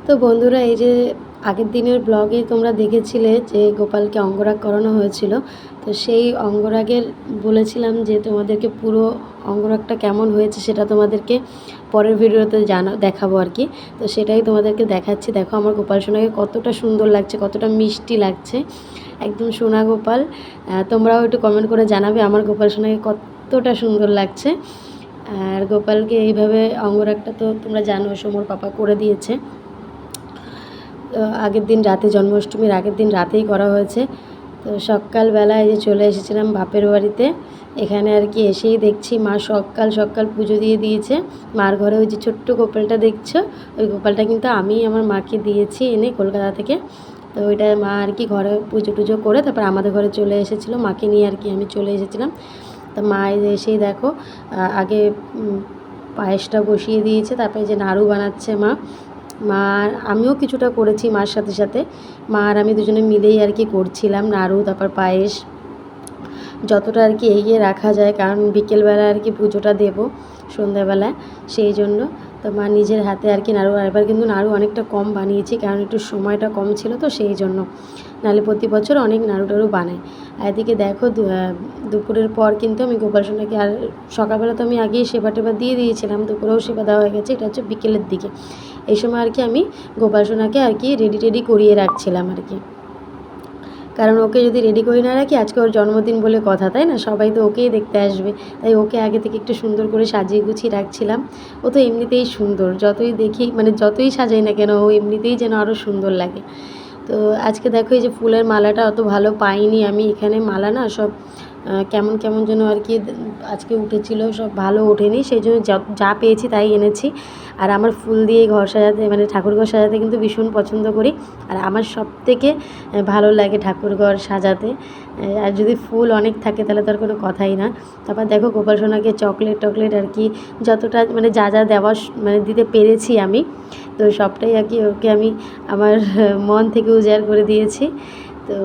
তো বন্ধুরা, এই যে আগের দিনের ব্লগে তোমরা দেখেছিলে যে গোপালকে অঙ্গরাগ করানো হয়েছিল। তো সেই অঙ্গরাগের বলেছিলাম যে তোমাদেরকে পুরো অঙ্গরাগটা কেমন হয়েছে সেটা তোমাদেরকে পরের ভিডিওতে দেখাবো আর কি। তো সেটাই তোমাদেরকে দেখাচ্ছি। দেখো আমার গোপাল সোনাকে কতটা সুন্দর লাগছে, কতটা মিষ্টি লাগছে, একদম সোনা গোপাল। তোমরাও একটু কমেন্ট করে জানাবে আমার গোপাল সোনাকে কতটা সুন্দর লাগছে। আর গোপালকে এইভাবে অঙ্গরাগটা তো তোমরা জানো সমর পাপা করে দিয়েছে। আগের দিন রাতে, জন্মাষ্টমীর আগের দিন রাতেই করা হয়েছে। তো সকালবেলায় যে চলে এসেছিলাম বাপের বাড়িতে। এখানে আর কি এসেই দেখছি মা সকাল সকাল পুজো দিয়ে দিয়েছে। মার ঘরে ওই যে ছোট্ট গোপালটা দেখছো, ওই গোপালটা কিন্তু আমি আমার মাকে দিয়েছি এনে কলকাতা থেকে। তো ওইটা মা আর কি ঘরে পুজো টুজো করে তারপর আমাদের ঘরে চলে এসেছিলো, মাকে নিয়ে আর কি আমি চলে এসেছিলাম। তা মা এসেই দেখো আগে পায়েসটা বসিয়ে দিয়েছে, তারপরে যে নাড়ু বানাচ্ছে মা। আমিও কিছুটা করেছি মার সাথে সাথে। মা আর আমি দুজনে মিলেই আর কি করছিলাম নাড়ু, তারপর পায়েস যতটা আর কি এগিয়ে রাখা যায়, কারণ বিকেলবেলা আর কি পুজোটা দেবো সন্ধ্যাবেলায়, সেই জন্য। তো মা নিজের হাতে আর কি নাড়ু, এবার কিন্তু নাড়ু অনেকটা কম বানিয়েছি কারণ একটু সময়টা কম ছিল, তো সেই জন্য। নাহলে প্রতি বছর অনেক নাড়ু টাড়ু বানাই। আর এদিকে দেখো দুপুরের পর কিন্তু আমি গোপাল সোনাকে, আর সকালবেলা তো আমি আগেই সেবা টেবা দিয়ে দিয়েছিলাম, দুপুরেও সেবা দেওয়া হয়ে গেছে, এটা হচ্ছে বিকেলের দিকে। এই সময় আর কি আমি গোপাল সোনাকে আর কি রেডি করিয়ে রাখছিলাম আর কি। কারণ ওকে যদি রেডি করে না রাখি, আজকে ওর জন্মদিন বলে কথা, তাই না? সবাই তো ওকেই দেখতে আসবে, তাই ওকে আগে থেকে একটু সুন্দর করে সাজিয়ে গুছিয়ে রাখছিলাম। ও তো এমনিতেই সুন্দর, যতই দেখি মানে যতই সাজাই না কেন ও এমনিতেই যেন আরও সুন্দর লাগে। তো আজকে দেখো এই যে ফুলের মালাটা অত ভালো পাইনি আমি, এখানে মালা না সব কেমন কেমন যেন আর কি আজকে উঠেছিল, সব ভালো ওঠেনি, সেই জন্য যা পেয়েছি তাই এনেছি। আর আমার ফুল দিয়ে ঘর সাজাতে, মানে ঠাকুরঘর সাজাতে কিন্তু ভীষণ পছন্দ করি। আর আমার সবথেকে ভালো লাগে ঠাকুরঘর সাজাতে। আর যদি ফুল অনেক থাকে তাহলে তো আর কোনো কথাই না। তারপর দেখো গোপাল সোনাকে চকলেট আর কি যতটা মানে যা যা দেওয়া মানে দিতে পেরেছি আমি, তো সবটাই আর কি ওকে আমি আমার মন থেকে উজাড় করে দিয়েছি। তো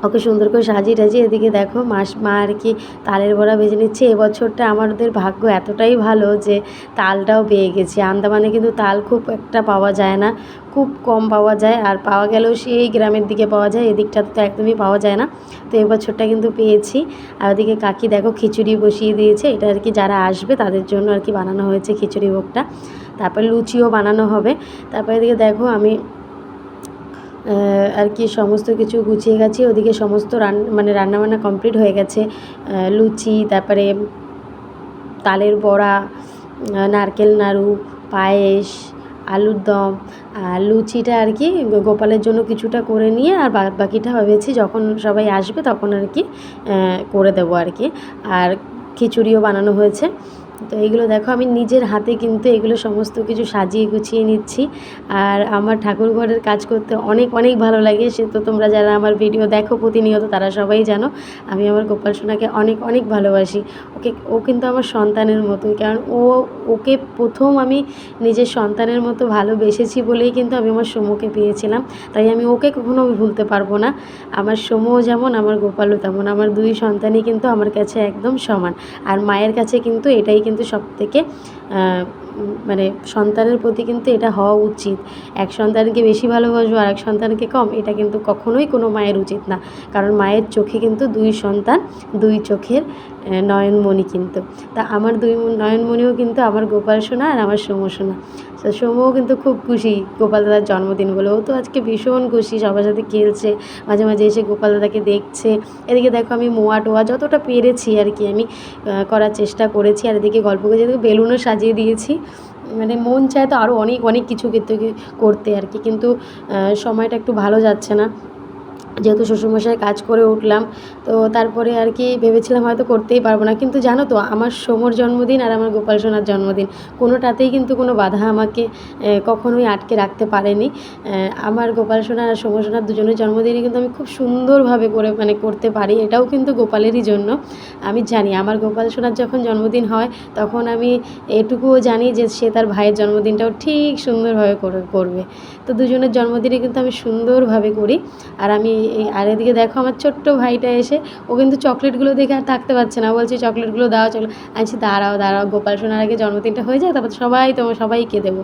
ওকে সুন্দর করে সাজিয়ে টাজিয়ে এদিকে দেখো মা আর কি তালের বড়া ভেজে নিচ্ছে। এবছরটা আমাদের ভাগ্য এতটাই ভালো যে তালটাও পেয়ে গেছি। আন্দামানে কিন্তু তাল খুব একটা পাওয়া যায় না, খুব কম পাওয়া যায়, আর পাওয়া গেলেও সেই গ্রামের দিকে পাওয়া যায়, এদিকটাতে তো একদমই পাওয়া যায় না। তো এবছরটা কিন্তু পেয়েছি। আর ওদিকে কাকি দেখো খিচুড়ি বসিয়ে দিয়েছে, এটা আর কি যারা আসবে তাদের জন্য আর কি বানানো হয়েছে খিচুড়ি ভোগটা। তারপর লুচিও বানানো হবে। তারপর এদিকে দেখো আমি আর কি সমস্ত কিছু গুছিয়ে গেছি। ওদিকে সমস্ত রান্নাবান্না কমপ্লিট হয়ে গেছে। লুচি, তারপরে তালের বড়া, নারকেল নাড়ু, পায়েস, আলুর দম। আর লুচিটা আর কি গোপালের জন্য কিছুটা করে নিয়ে আর বাকিটা ভেবেছি যখন সবাই আসবে তখন আর কি করে দেবো আর কি। আর খিচুড়িও বানানো হয়েছে। তো এইগুলো দেখো আমি নিজের হাতে কিন্তু এগুলো সমস্ত কিছু সাজিয়ে গুছিয়ে নিচ্ছি। আর আমার ঠাকুর ঘরের কাজ করতে অনেক অনেক ভালো লাগে, সে তো তোমরা যারা আমার ভিডিও দেখো প্রতিনিয়ত তারা সবাই জানো আমি আমার গোপাল সোনাকে অনেক অনেক ভালোবাসি। ও কিন্তু আমার সন্তানের মতোই, কারণ ওকে প্রথম আমি নিজের সন্তানের মতো ভালোবেসেছি বলেই কিন্তু আমি আমার সোমুকে পেয়েছিলাম। তাই আমি ওকে কখনো ভুলতে পারবো না। আমার সোমুও যেমন, আমার গোপালও তেমন, আমার দুই সন্তানই কিন্তু আমার কাছে একদম সমান। আর মায়ের কাছে কিন্তু এটাই কিন্তু সবথেকে মানে সন্তানের প্রতি কিন্তু এটা হওয়া উচিত। এক সন্তানকে বেশি ভালোবাসবো আর এক সন্তানকে কম, এটা কিন্তু কখনোই কোনো মায়ের উচিত না। কারণ মায়ের চোখে কিন্তু দুই সন্তান, দুই চোখের নয়নমণি কিন্তু। তা আমার দুই নয়নমণিও কিন্তু আমার গোপাল সোনা আর আমার সোম সোনা। তো সোমও কিন্তু খুব খুশি গোপাল দাদার জন্মদিন বলে, ও তো আজকে ভীষণ খুশি, সবার সাথে খেলছে, মাঝে মাঝে এসে গোপাল দাদাকে দেখছে। এদিকে দেখো আমি মোয়া টোয়া যতটা পেরেছি আর কি আমি করার চেষ্টা করেছি। আর এদিকে গল্প করে যেদিকে বেলুনও সাজিয়ে দিয়েছি। মানে মন চায় তো আরও অনেক অনেক কিছু করতে আর কি, কিন্তু সময়টা একটু ভালো যাচ্ছে না, যেহেতু শ্বশুরমশাই কাজ করে উঠলাম। তো তারপরে আর কি ভেবেছিলাম হয়তো করতেই পারবো না, কিন্তু জানো তো আমার সোমর জন্মদিন আর আমার গোপাল সোনার জন্মদিন কোনোটাতেই কিন্তু কোনো বাধা আমাকে কখনোই আটকে রাখতে পারেনি। আমার গোপাল সোনা আর সোমর সোনার দুজনের জন্মদিনই কিন্তু আমি খুব সুন্দরভাবে করে মানে করতে পারি, এটাও কিন্তু গোপালেরই জন্য। আমি জানি আমার গোপাল সোনার যখন জন্মদিন হয় তখন আমি এটুকুও জানি যে সে তার ভাইয়ের জন্মদিনটাও ঠিক সুন্দরভাবে করবে। তো দুজনের জন্মদিনে কিন্তু আমি সুন্দরভাবে করি। আর আমি আর এদিকে দেখো আমার ছোট্ট ভাইটা এসে ও কিন্তু চকলেটগুলো দেখে আর থাকতে পারছে না, বলছে চকলেটগুলো দাও চকলেট। আমি বলছি দাঁড়াও গোপাল সোনার আগে জন্মদিনটা হয়ে যায়, তারপর সবাইকে দেবো।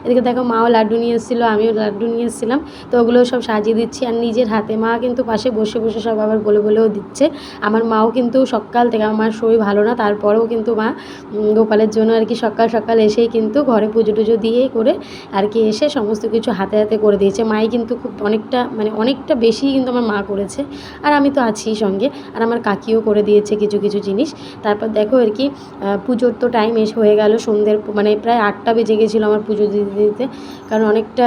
এদিকে দেখো মাও লাড্ডু নিয়ে এসেছিলো, আমিও লাড্ডু নিয়ে এসেছিলাম। তো ওগুলো সব সাজিয়ে দিচ্ছি আর নিজের হাতে। মা কিন্তু পাশে বসে বসে সব আবার বলেও দিচ্ছে। আমার মাও কিন্তু সকাল থেকে, আমার মার শরীর ভালো না, তারপরেও কিন্তু মা গোপালের জন্য আর কি সকাল সকাল এসেই কিন্তু ঘরে পুজো টুজো দিয়ে করে আর কি এসে সমস্ত কিছু হাতে হাতে করে দিয়েছে। মাই কিন্তু খুব অনেকটা বেশি কিন্তু আমার মা করেছে, আর আমি তো আছি সঙ্গে, আর আমার কাকিও করে দিয়েছে কিছু কিছু জিনিস। তারপর দেখো আর কি পুজোর তো টাইম হয়ে গেল, সন্ধ্যের প্রায় 8টা বেজে গেছিলো আমার পুজো দিতে দিতে, কারণ অনেকটা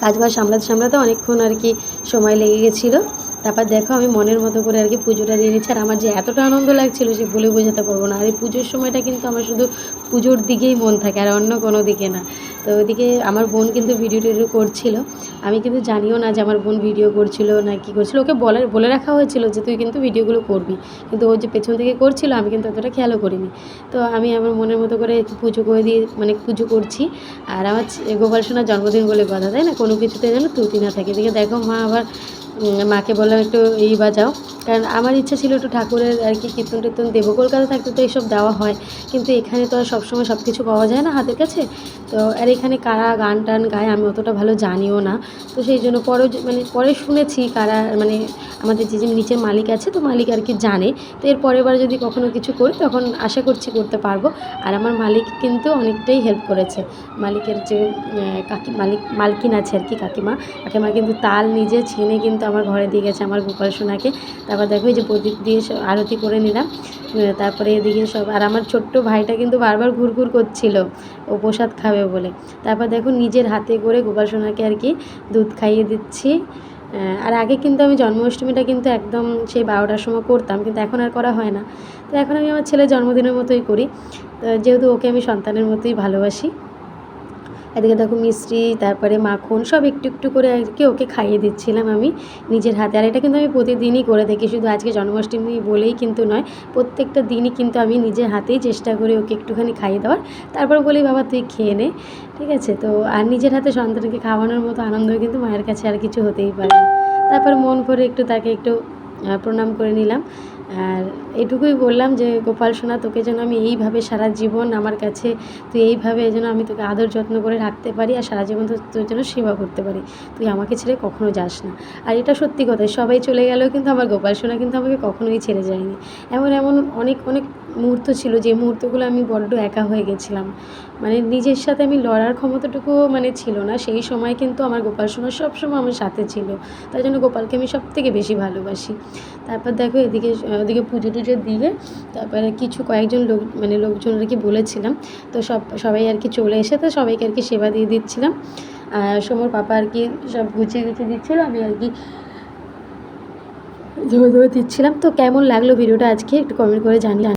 কাজবাজ সামলাতে অনেকক্ষণ আর কি সময় লেগে গেছিলো। তারপর দেখো আমি মনের মতো করে আর কি পুজোটা দিয়ে নিচ্ছি, আর আমার যে এতটা আনন্দ লাগছিলো সে বলে বোঝাতে পারবো না। আর এই পুজোর সময়টা কিন্তু আমার শুধু পুজোর দিকেই মন থাকে, আর অন্য কোনো দিকে না। তো ওইদিকে আমার বোন কিন্তু ভিডিও টিডিও করছিল, আমি কিন্তু জানিও না যে আমার বোন ভিডিও করছিল না কী করছিল। ওকে বলে রাখা হয়েছিল যে তুই কিন্তু ভিডিওগুলো করবি, কিন্তু ও যে পেছন থেকে করছিল আমি কিন্তু অতটা খেয়ালও করিনি। তো আমি আমার মনের মতো করে পুজো করে দিয়ে পুজো করছি। আর আমার গোপাল সোনার জন্মদিন বলে কথা, তাই না, কোনো কিছুতে যেন ত্রুটি না থাকে। এদিকে দেখো মা আবার মাকে বললাম একটু এই বাজাও, কারণ আমার ইচ্ছা ছিল একটু ঠাকুরের আর কি কীর্তন টীর্তন দেবো। কলকাতা থাকতে তো এইসব দেওয়া হয়, কিন্তু এখানে তো আর সবসময় সব কিছু পাওয়া যায় না হাতের কাছে। তো আর এখানে কারা গান টান গায় আমি অতটা ভালো জানিও না, তো সেই জন্য পরে শুনেছি কারা আমাদের যে নিচের মালিক আছে, তো মালিক আর কি জানে। তো এর পরের বার যদি কখনো কিছু করি তখন আশা করছি করতে পারবো। আর আমার মালিক কিন্তু অনেকটাই হেল্প করেছে। মালিকের যে মালকিন আছে আর কি, কাকিমা কিন্তু তাল নিজে ছেনে কিন্তু আমার ঘরে দিয়ে গেছে আমার গোপাল সোনাকে। তারপর দেখো এই যে প্রদীপ দিয়ে আরতি করে নিলাম। তারপরে এদিকে সব, আর আমার ছোট্ট ভাইটা কিন্তু বারবার ঘুরঘুর করছিল ও প্রসাদ খাবে বলে। তারপর দেখো নিজের হাতে করে গোপাল সোনাকে আর কি দুধ খাইয়ে দিচ্ছি। আর আগে কিন্তু আমি জন্মাষ্টমীটা কিন্তু একদম সেই 12টার সময় করতাম, কিন্তু এখন আর করা হয় না। তো এখন আমি আমার ছেলের জন্মদিনের মতোই করি, তো যেহেতু ওকে আমি সন্তানের মতোই ভালোবাসি। এদিকে দেখো মিষ্টি তারপরে মাখন সব একটু একটু করে আর কি ওকে খাইয়ে দিচ্ছিলাম আমি নিজের হাতে। আর এটা কিন্তু আমি প্রতিদিনই করে থাকি, শুধু আজকে জন্মাষ্টমী বলেই কিন্তু নয়, প্রত্যেকটা দিনই কিন্তু আমি নিজের হাতেই চেষ্টা করি ওকে একটুখানি খাইয়ে দেওয়ার। তারপর বলি বাবা তুই খেয়ে নে, ঠিক আছে। তো আর নিজের হাতে সন্তানকে খাওয়ানোর মতো আনন্দ কিন্তু মায়ের কাছে আর কিছু হতেই পারে না। তারপর মন ভরে একটু তাকে একটু প্রণাম করে নিলাম। আর এটুকুই বললাম যে গোপাল সোনা তোকে যেন আমি এইভাবে সারা জীবন আমার কাছে, তুই এইভাবে যেন আমি তোকে আদর যত্ন করে রাখতে পারি, আর সারা জীবন তোর যেন সেবা করতে পারি, তুই আমাকে ছেড়ে কখনো যাস না। আর এটা সত্যি কথা, সবাই চলে গেলেও কিন্তু আমার গোপাল সোনা কিন্তু আমাকে কখনোই ছেড়ে যায়নি। এমন অনেক অনেক মুহূর্ত ছিল যে মুহূর্তগুলো আমি বড্ড একা হয়ে গেছিলাম, নিজের সাথে আমি লড়ার ক্ষমতাটুকুও ছিল না। সেই সময় কিন্তু আমার গোপাল সোনা সবসময় আমার সাথে ছিল, তাই জন্য গোপালকে আমি সবথেকে বেশি ভালোবাসি। তারপর দেখো ওদিকে পুজো টুজো দিয়ে তারপরে কয়েকজন লোকজন আর কি বলেছিলাম, তো সবাই আর কি চলে এসে তো সবাইকে আর কি সেবা দিয়ে দিচ্ছিলাম। সোমর পাপা আর কি সব গুছিয়ে দিচ্ছিলো, আমি আর কি ধরে দিচ্ছিলাম। তো কেমন লাগলো ভিডিওটা আজকে একটু কমেন্ট করে জানিয়ে